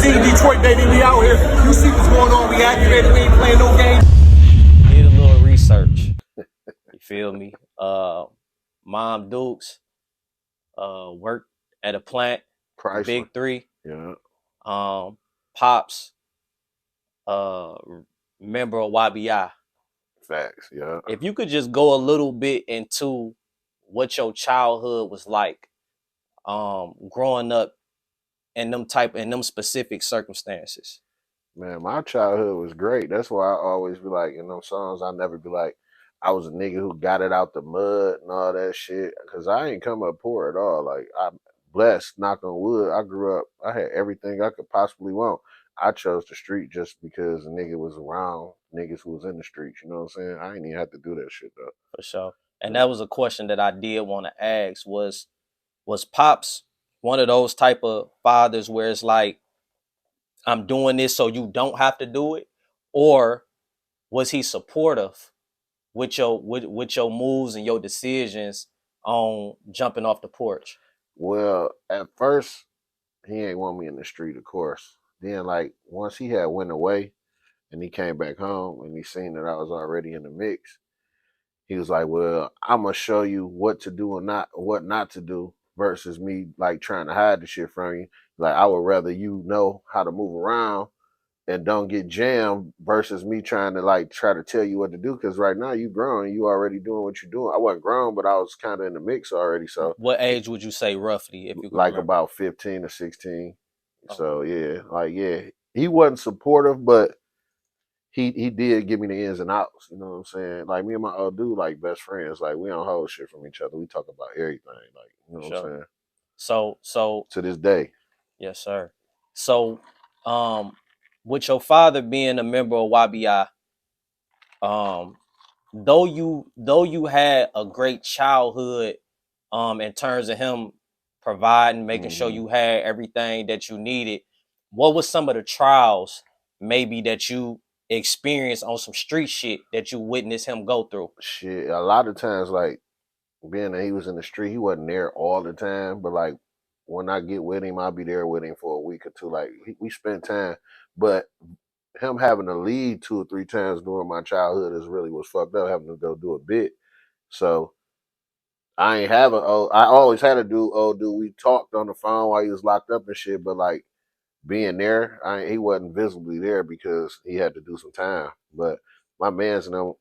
see Detroit, baby. We out here. You see what's going on. We activated. We ain't playing no games. Did a little research. You feel me? Mom Dukes worked at a plant, Chrysler. Big Three. Yeah. Pops, member of YBI. Facts. Yeah. If you could just go a little bit into what your childhood was like, growing up in them specific circumstances. Man, my childhood was great. That's why I always be like, in them songs, I never be like, I was a nigga who got it out the mud and all that shit. Cause I ain't come up poor at all. Like, I'm blessed, knock on wood. I grew up, I had everything I could possibly want. I chose the street just because a nigga was around niggas who was in the streets. You know what I'm saying? I ain't even have to do that shit though. For sure. And that was a question that I did want to ask was Pops one of those type of fathers where it's like, I'm doing this so you don't have to do it? Or was he supportive with your moves and your decisions on jumping off the porch? Well, at first, he ain't want me in the street, of course. Then, like, once he had went away and he came back home and he seen that I was already in the mix, he was like, well, I'm going to show you what to do and what not to do versus me, like, trying to hide the shit from you. Like, I would rather you know how to move around and don't get jammed versus me trying to, like, try to tell you what to do. Because right now you grown, you already doing what you're doing. I wasn't grown, but I was kind of in the mix already. So what age would you say roughly, if you can like remember? about 15 or 16. Oh. So yeah, like, yeah, he wasn't supportive, but he did give me the ins and outs. You know what I'm saying? Like, me and my old dude, like, best friends. Like, we don't hold shit from each other. We talk about everything. Like, you know what I'm saying? So To this day. yes, sir. So, with your father being a member of YBI, though you had a great childhood, in terms of him providing, making sure you had everything that you needed, what was some of the trials maybe that you experienced on some street shit that you witnessed him go through? Shit, a lot of times, like, being that he was in the street, he wasn't there all the time. But, like, when I get with him, I'll be there with him for a week or two. Like, we spend time. But him having to leave 2 or 3 times during my childhood is really what's fucked up, having to go do a bit. So I ain't have I always had a old dude. We talked on the phone while he was locked up and shit, but, like, being there, he wasn't visibly there because he had to do some time. But my mans and them,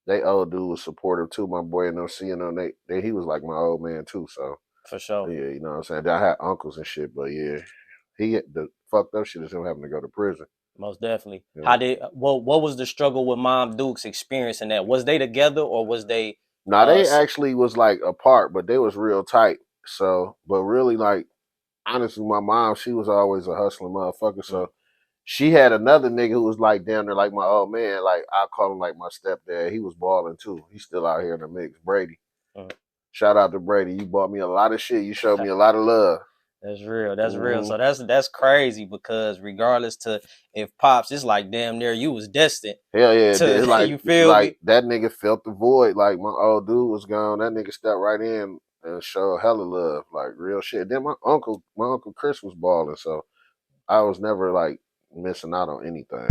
they old dude was supportive too. My boy and them seeing them, he was like my old man too. So For sure. yeah, you know what I'm saying. I had uncles and shit, but yeah, the fucked up shit is him having to go to prison. Most definitely. Yeah. What was the struggle with Mom Duke's experiencing that? Was they together or was they Now they actually was like apart, but they was real tight. So, but really, like, honestly, my mom, she was always a hustling motherfucker. So she had another nigga who was like down there, like my old man. Like, I call him like my stepdad. He was balling too. He's still out here in the mix. Brady. Shout out to Brady. You bought me a lot of shit. You showed me a lot of love. That's real. That's real. So that's crazy, because regardless to if Pops, it's like damn near you was destined. Hell yeah. To, like, you feel like me? that nigga felt the void. Like, my old dude was gone. That nigga stepped right in and showed hella love. Like, real shit. Then my uncle Chris was balling. So I was never like missing out on anything.